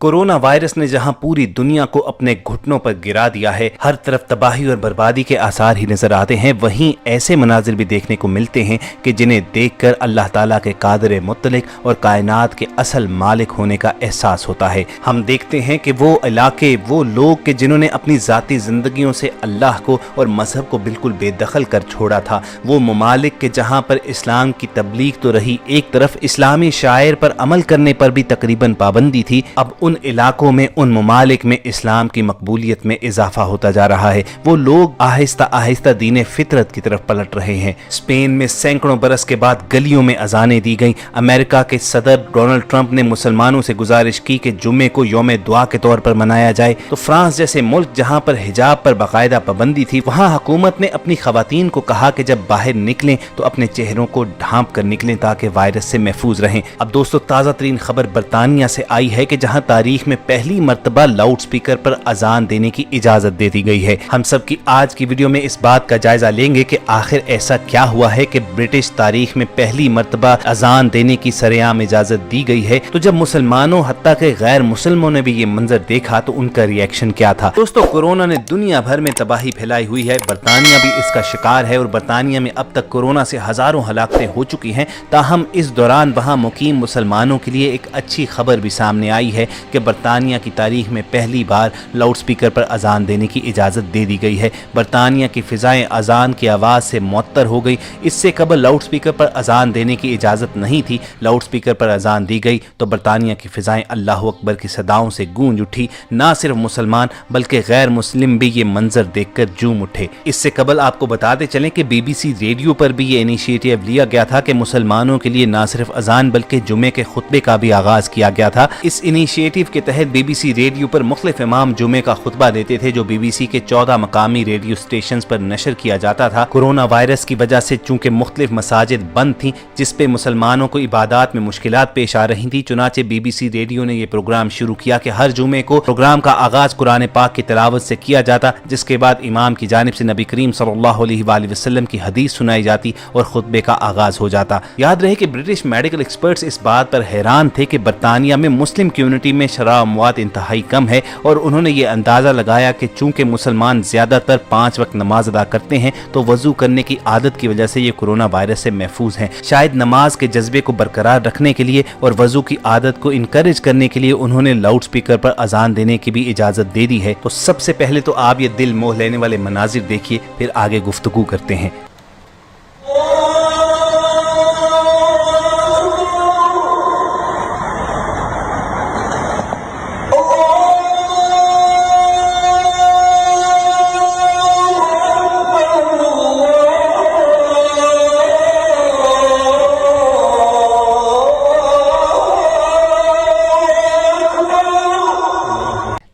Corona virus ने जहां पूरी दुनिया को अपने घुटनों पर गिरा दिया है, हर तरफ तबाही और बर्बादी के आसार ही नजर आते हैं, वहीं ऐसे मनाजिर भी देखने को मिलते हैं कि जिन्हें देखकर अल्लाह ताला के कादिर मुतलिक और कायनात के असल मालिक होने का एहसास होता है। हम देखते हैं कि वो इलाके, वो लोग के जिन्होंने अपनी जाती जिंदगियों से अल्लाह को और मजहब को बिल्कुल बेदखल कर छोड़ा था, वो ममालिक के जहां पर इस्लाम की तबलीग तो रही, एक तरफ इस्लामी शायर पर अमल करने पर भी तकरीबन पाबंदी थी, अब उन इलाकों में, उन ममालिक में इस्लाम की मकबूलियत में इजाफा होता जा रहा है। वो लोग आहिस्ता आहिस्ता दीन फितरत की तरफ पलट रहे हैं। स्पेन में सैकड़ों बरस के बाद गलियों में अजानें दी गईं। अमेरिका के सदर डोनाल्ड ट्रंप ने मुसलमानों से गुजारिश की कि जुम्मे को यौम दुआ के तौर पर मनाया जाए। तो फ्रांस जैसे मुल्क जहां पर हिजाब पर बाकायदा पाबंदी थी, वहां हुकूमत ने अपनी खवातीन को कहा कि जब बाहर निकलें तो अपने चेहरों को ढांप कर निकलें ताकि वायरस से महफूज रहें। अब दोस्तों, ताज़ा तरीन खबर बरतानिया से आई है कि जहां तारीख में पहली मर्तबा लाउड स्पीकर पर अजान देने की इजाजत दे दी गई है। हम सब की आज की वीडियो में इस बात का जायजा लेंगे कि आखिर ऐसा क्या हुआ है कि ब्रिटिश तारीख में पहली मर्तबा अजान देने की सरेआम इजाजत दी गई है। तो जब मुसलमानों हत्ता के गैर मुसलमानों ने भी ये मंजर देखा तो उनका रिएक्शन क्या था। दोस्तों, कोरोना ने दुनिया भर में तबाही फैलाई हुई है, बरतानिया भी इसका शिकार है और बरतानिया में अब तक कोरोना से हजारों हलाकतें हो चुकी हैं। ताहम इस दौरान वहां मुकीम मुसलमानों के लिए एक अच्छी खबर भी सामने आई है कि बरतानिया की तारीख में पहली बार लाउड स्पीकर पर अजान देने की इजाज़त दे दी गई है। बरतानिया की फ़िज़ाएं अजान की आवाज़ से मुअत्तर हो गई। इससे कबल लाउड स्पीकर पर अजान देने की इजाज़त नहीं थी। लाउड स्पीकर पर अजान दी गई तो बरतानिया की फ़िज़ाएं अल्लाह अकबर की सदाओं से गूंज उठी। ना सिर्फ मुसलमान बल्कि गैर मुस्लिम भी ये मंजर देखकर झूम उठे। इससे कबल आपको बताते चलें कि BBC रेडियो पर भी ये इनिशिएटिव लिया गया था कि मुसलमानों के लिए ना सिर्फ अजान बल्कि जुमे के खुतबे का भी आगाज़ किया गया था। इस इनिशिएटिव के तहत BBC रेडियो पर मुख्तलिफ इमाम जुमे का खुतबा देते थे, जो BBC के 14 मकामी रेडियो स्टेशन पर नशर किया जाता था। कोरोना वायरस की वजह से चूंकि मुख्तलिफ मसाजिद बंद थी, जिसपे मुसलमानों को इबादत में मुश्किलात पेश आ रही थी, चुनाचे BBC रेडियो ने यह प्रोग्राम शुरू किया कि हर जुमे को प्रोग्राम का आगाज कुरान पाक की तिलावत से किया जाता, जिसके बाद इमाम की जानिब से नबी करीम सल्लल्लाहु अलैहि वसल्लम की हदीस सुनाई जाती और खुतबे का आगाज हो जाता। याद रहे कि ब्रिटिश मेडिकल एक्सपर्ट्स इस बात पर हैरान थे कि बरतानिया में मुस्लिम कम्युनिटी में शरह अमवात इंतहाई कम है और उन्होंने ये अंदाज़ा लगाया कि चूंकि मुसलमान ज़्यादातर 5 वक्त नमाज अदा करते हैं तो वज़ू करने की आदत की वजह से ये कोरोना वायरस से महफूज हैं। शायद नमाज के जज्बे को बरकरार रखने के लिए और वज़ू की आदत को इनकरेज करने के लिए उन्होंने लाउड स्पीकर पर अजान देने की भी इजाज़त दे दी है। तो सबसे पहले तो आप ये दिल मोह लेने वाले मनाजिर देखिए, फिर आगे गुफ्तगू करते हैं।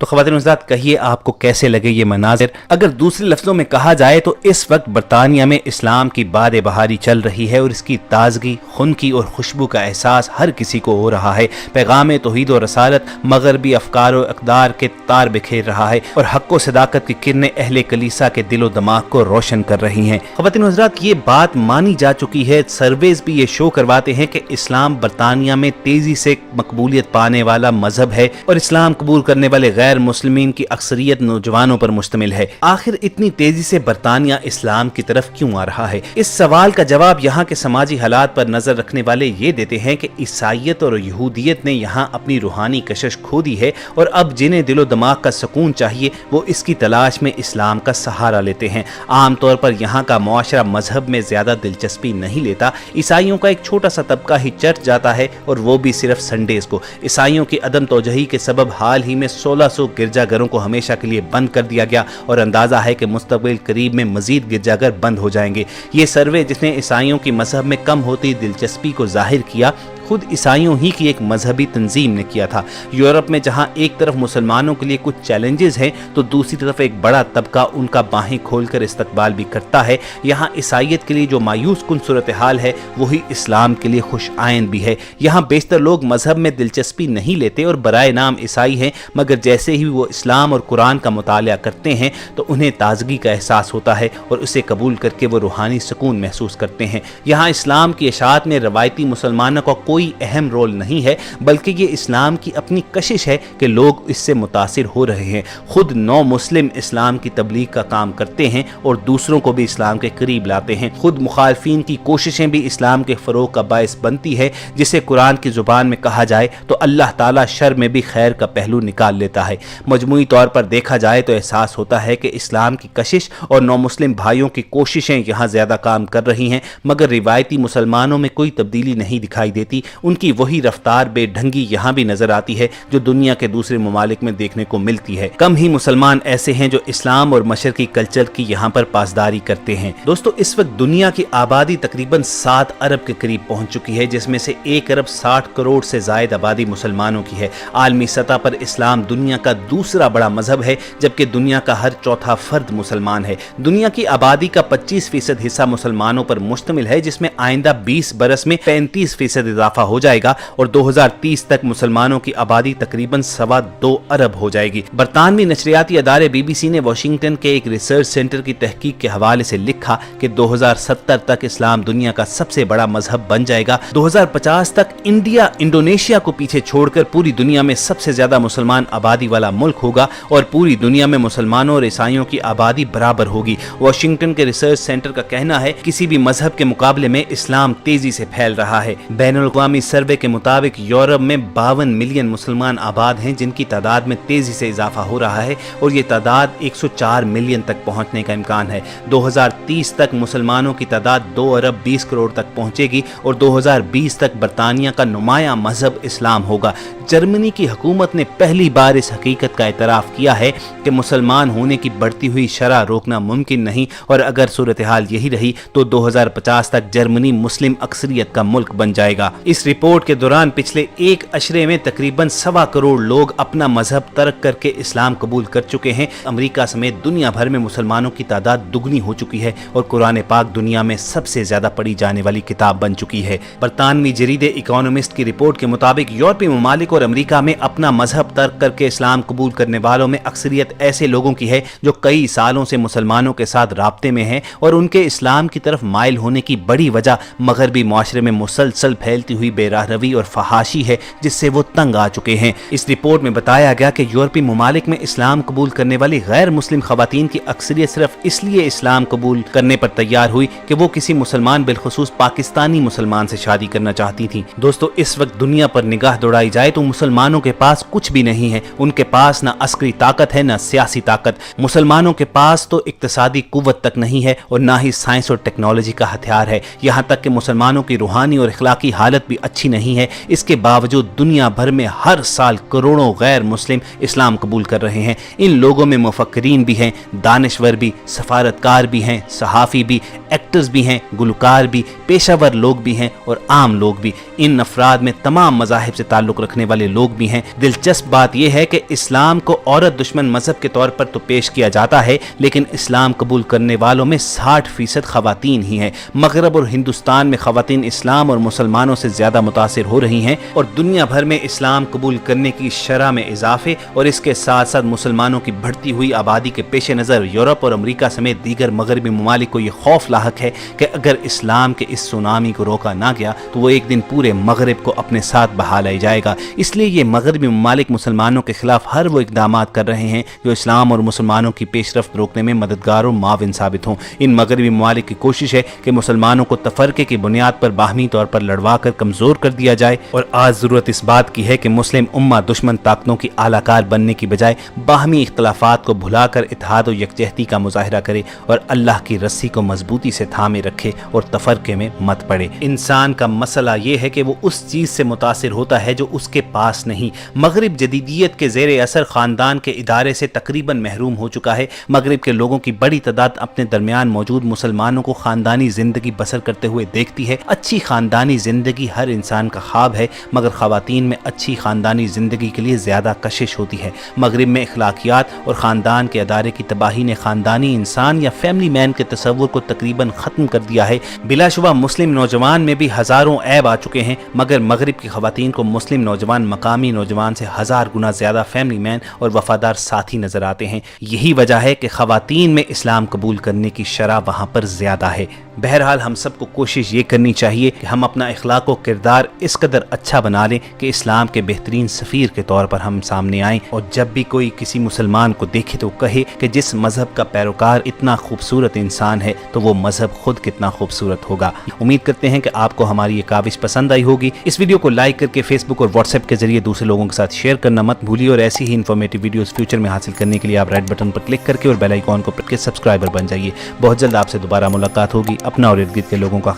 तो ख़वातीन हज़रात, कहिए आपको कैसे लगे ये मनाजिर। अगर दूसरे लफ्ज़ों में कहा जाए तो इस वक्त बरतानिया में इस्लाम की बाद बहारी चल रही है और इसकी ताजगी, खुनकी और खुशबू का एहसास हर किसी को हो रहा है। पैगाम तौहीद और रसालत मगरबी अफकार और इक़दार के तार बिखेर रहा है और हक़ व सदाकत की किरणें अहले कलीसा के दिलो दिमाग को रोशन कर रही हैं। ख़वातीन हज़रात, ये बात मानी जा चुकी है, सर्वेज भी ये शो करवाते हैं कि इस्लाम बरतानिया में तेज़ी से मकबूलियत पाने वाला मजहब है और इस्लाम कबूल करने वाले गैर मुस्लिमीन की अक्सरियत नौजवानों पर मुश्तमिल है। आखिर इतनी तेजी से बरतानिया इस्लाम की तरफ क्यों आ रहा है? इस सवाल का जवाब यहाँ के समाजी हालात पर नजर रखने वाले ये देते हैं कि ईसाईयत और यहूदियत ने यहाँ अपनी रूहानी कशिश खो दी है और अब जिन्हें दिलो दिमाग का सुकून चाहिए वो इसकी तलाश में इस्लाम का सहारा लेते हैं। आमतौर पर यहाँ का मुआशरा मजहब में ज्यादा दिलचस्पी नहीं लेता। ईसाइयों का एक छोटा सा तबका ही चर्च जाता है और वो भी सिर्फ संडेज को। ईसाइयों की अदम तोजही के सबब हाल ही में 1600 गिरजाघरों को हमेशा के लिए बंद कर दिया गया और अंदाजा है कि मुस्तकबिल करीब में मजीद गिरजाघर बंद हो जाएंगे। ये सर्वे जिसने ईसाइयों की मजहब में कम होती दिलचस्पी को जाहिर किया, खुद ईसाइयों ही की एक मजहबी तंजीम ने किया था। यूरोप में जहां एक तरफ मुसलमानों के लिए कुछ चैलेंजेस हैं तो दूसरी तरफ एक बड़ा तबका उनका बाहें खोलकर इस्तकबाल भी करता है। यहाँ ईसाइयत के लिए जो मायूस कुन सूरत हाल है वही इस्लाम के लिए खुश आइन भी है। यहाँ बेशतर लोग मजहब में दिलचस्पी नहीं लेते और बराए नाम ईसाई हैं, मगर जैसे ही वो इस्लाम और कुरान का मुतालिया करते हैं तो उन्हें ताजगी का एहसास होता है और उसे कबूल करके वो रूहानी सुकून महसूस करते हैं। यहाँ इस्लाम की इशाअत में रवायती मुसलमानों का कोई कोई अहम रोल नहीं है, बल्कि ये इस्लाम की अपनी कशिश है कि लोग इससे मुतासिर हो रहे हैं। खुद नौ मुस्लिम इस्लाम की तबलीग का काम करते हैं और दूसरों को भी इस्लाम के करीब लाते हैं। खुद मुखालफीन की कोशिशें भी इस्लाम के फ़रोग का बायस बनती है, जिसे कुरान की ज़ुबान में कहा जाए तो अल्लाह ताला शर में भी खैर का पहलू निकाल लेता है। मजमूई तौर पर देखा जाए तो एहसास होता है कि इस्लाम की कशिश और नौ मुस्लिम भाइयों की कोशिशें यहाँ ज़्यादा काम कर रही हैं, मगर रिवायती मुसलमानों में कोई तब्दीली नहीं दिखाई देती। उनकी वही रफ्तार बेढंगी यहाँ भी नजर आती है जो दुनिया के दूसरे ममालिक में देखने को मिलती है। कम ही मुसलमान ऐसे हैं जो इस्लाम और मशरकी कल्चर की यहाँ पर पासदारी करते हैं। दोस्तों, इस वक्त दुनिया की आबादी तकरीबन 7 अरब के करीब पहुंच चुकी है, जिसमें से 1 अरब 60 करोड़ से जायद आबादी मुसलमानों की है। आलमी सतह पर इस्लाम दुनिया का दूसरा बड़ा मजहब है, जबकि दुनिया का हर चौथा फर्द मुसलमान है। दुनिया की आबादी का 25% हिस्सा मुसलमानों पर मुश्तमिल है, जिसमें आइंदा 20 बरस में 35% इजाफा हो जाएगा और 2030 तक मुसलमानों की आबादी तकरीबन 2.25 अरब हो जाएगी। बरतानवी नशरियाती अदारे BBC ने वाशिंगटन के एक रिसर्च सेंटर की तहकीक के हवाले से लिखा कि 2070 तक इस्लाम दुनिया का सबसे बड़ा मजहब बन जाएगा। 2050 तक इंडिया इंडोनेशिया को पीछे छोड़कर पूरी दुनिया में सबसे ज्यादा मुसलमान आबादी वाला मुल्क होगा और पूरी दुनिया में मुसलमानों और ईसाइयों की आबादी बराबर होगी। वाशिंगटन के रिसर्च सेंटर का कहना है किसी भी मजहब के मुकाबले में इस्लाम तेजी से फैल रहा है। बैनुल-अक़वामी सर्वे के मुताबिक यूरोप में 52 मिलियन मुसलमान आबाद हैं, जिनकी तादाद में तेजी से इजाफा हो रहा है और ये तादाद 104 मिलियन तक पहुंचने का इम्कान है। 2030 तक मुसलमानों की तादाद 2 अरब 20 करोड़ तक पहुंचेगी और 2020 तक बरतानिया का नुमाया मजहब इस्लाम होगा। जर्मनी की हुकूमत ने पहली बार इस हकीकत का एतराफ़ किया है कि मुसलमान होने की बढ़ती हुई शरह रोकना मुमकिन नहीं और अगर सूरत हाल यही रही तो 2050 तक जर्मनी मुस्लिम अक्सरियत का मुल्क बन जाएगा। इस रिपोर्ट के दौरान पिछले एक अशरे में तकरीबन 1.25 करोड़ लोग अपना मजहब तर्क करके इस्लाम कबूल कर चुके हैं। अमेरिका समेत दुनिया भर में मुसलमानों की तादाद दुगनी हो चुकी है और कुरान पाक दुनिया में सबसे ज्यादा पढ़ी जाने वाली किताब बन चुकी है। बरतानवी जरीदे इकोनॉमिस्ट की रिपोर्ट के मुताबिक यूरोपीय ममालिक और अमेरिका में अपना मजहब तर्क करके इस्लाम कबूल करने वालों में अक्सरियत ऐसे लोगों की है जो कई सालों से मुसलमानों के साथ राब्ते में हैं और उनके इस्लाम की तरफ माइल होने की बड़ी वजह मगरबी मुआशरे में मुसलसल फैलती हुई बेराहरवी और फहाशी है, जिससे वो तंग आ चुके हैं। इस रिपोर्ट में बताया गया कि यूरोपीय ममालिक में इस्लाम कबूल करने वाली गैर मुस्लिम खवातीन की अक्सरियत सिर्फ इसलिए इस्लाम कबूल करने पर तैयार हुई कि वो किसी मुसलमान बिलखुसूस पाकिस्तानी मुसलमान से शादी करना चाहती थी। दोस्तों, इस वक्त दुनिया पर निगाह दौड़ाई जाए तो मुसलमानों के पास कुछ भी नहीं है। उनके पास ना अस्करी ताकत है, ना सियासी ताकत। मुसलमानों के पास तो इक्तिसादी कुव्वत तक नहीं है और ना ही साइंस और टेक्नोलॉजी का हथियार है। यहाँ तक कि मुसलमानों की रूहानी और इखलाकी हालत भी अच्छी नहीं है। इसके बावजूद दुनिया भर में हर साल करोड़ों गैर मुस्लिम इस्लाम कबूल कर रहे हैं। इन लोगों में मुफक्किरीन भी हैं, दानिश्वर भी, सफारतकार भी हैं, सहाफ़ी भी, एक्टर्स भी हैं, गुलकार भी, पेशावर लोग भी हैं और आम लोग भी। इन अफराद में तमाम मज़ाहिब से ताल्लुक़ रखने वाले लोग भी हैं। दिलचस्प बात यह है कि इस्लाम को औरत दुश्मन मजहब के तौर पर तो पेश किया जाता है, लेकिन इस्लाम कबूल करने वालों में 60% खवातीन ही हैं। मगरब और हिंदुस्तान में खवातीन इस्लाम और मुसलमानों से ज़्यादा मुतासिर हो रही हैं और दुनिया भर में इस्लाम कबूल करने की शरह में इजाफे और इसके साथ साथ मुसलमानों की बढ़ती हुई आबादी के पेश नज़र यूरोप और अमेरिका समेत दीगर मगरबी ममालिक को यह खौफ लाहक है कि अगर इस्लाम के इस सुनामी को रोका ना गया तो वो एक दिन पूरे मगरब को अपने साथ बहा ले जाएगा। इसलिए ये मगरबी ममालिक मुसलमानों के खिलाफ हर वो इकदाम कर रहे हैं जो इस्लाम और मुसलमानों की पेशरफ्त रोकने में मददगार और माविन साबित हों। इन मगरबी ममालिक की कोशिश है कि मुसलमानों को तफरके की बुनियाद पर बाहमी तौर पर लड़वा कर कमज़ोर कर दिया जाए और आज ज़रूरत इस बात की है कि मुस्लिम उम्मा दुश्मन ताकतों की आलाकार बनने की बजाय बाहमी इख्तलाफात को भुलाकर इत्तेहाद और यकजहती का मुजाहिरा करे और अल्लाह की रस्सी को मजबूती से थामे रखे और तफरके में मत पड़े। इंसान का मसला ये है कि वो उस चीज़ से मुतासिर होता है जो उसके पास नहीं। मगरिब जदीदियत के ज़ेरे असर ख़ानदान के इदारे से तकरीबन महरूम हो चुका है। मगरिब के लोगों की बड़ी तादाद अपने दरमियान मौजूद मुसलमानों को ख़ानदानी ज़िंदगी बसर करते हुए देखती है। अच्छी ख़ानदानी ज़िंदगी हर इंसान का ख्वाब है, मगर ख़वातीन में अच्छी ख़ानदानी ज़िंदगी के लिए ज़्यादा कशिश होती है। मगरिब में इखलाकियात और ख़ानदान के अदारे की तबाही ने ख़ानदानी इंसान या फैमिली मैन के तसव्वुर को तकरीबन ख़त्म कर दिया है। बिलाशुबा मुस्लिम नौजवान में भी हज़ारों ऐब आ चुके हैं, मगर मगरिब की ख़वातीन को मुस्लिम नौजवान मकामी नौजवान से 1000 गुना ज़्यादा फैमिली मैन और वफादार साथी नज़र आते हैं। यही वजह है कि ख़वातीन में इस्लाम कबूल करने की शरह वहाँ पर ज़्यादा है। بہرحال ہم سب کو کوشش یہ کرنی چاہیے کہ ہم اپنا اخلاق و کردار اس قدر اچھا بنا لیں کہ اسلام کے بہترین سفیر کے طور پر ہم سامنے آئیں، اور جب بھی کوئی کسی مسلمان کو دیکھے تو کہے کہ جس مذہب کا پیروکار اتنا خوبصورت انسان ہے تو وہ مذہب خود کتنا خوبصورت ہوگا۔ امید کرتے ہیں کہ آپ کو ہماری یہ کاوش پسند آئی ہوگی۔ اس ویڈیو کو لائک کر کے فیس بک اور واٹس ایپ کے ذریعے دوسرے لوگوں کے ساتھ شیئر کرنا مت بھولیے، اور ایسی ہی انفارمیٹو ویڈیوز فیوچر میں حاصل کرنے کے لیے آپ ریڈ بٹن پر کلک کر کے اور بیل آئیکن کو پریس کر کے سبسکرائبر بن جائیے۔ بہت جلد آپ سے دوبارہ ملاقات ہوگی۔ اپنا اور ارد گرد کے لوگوں کا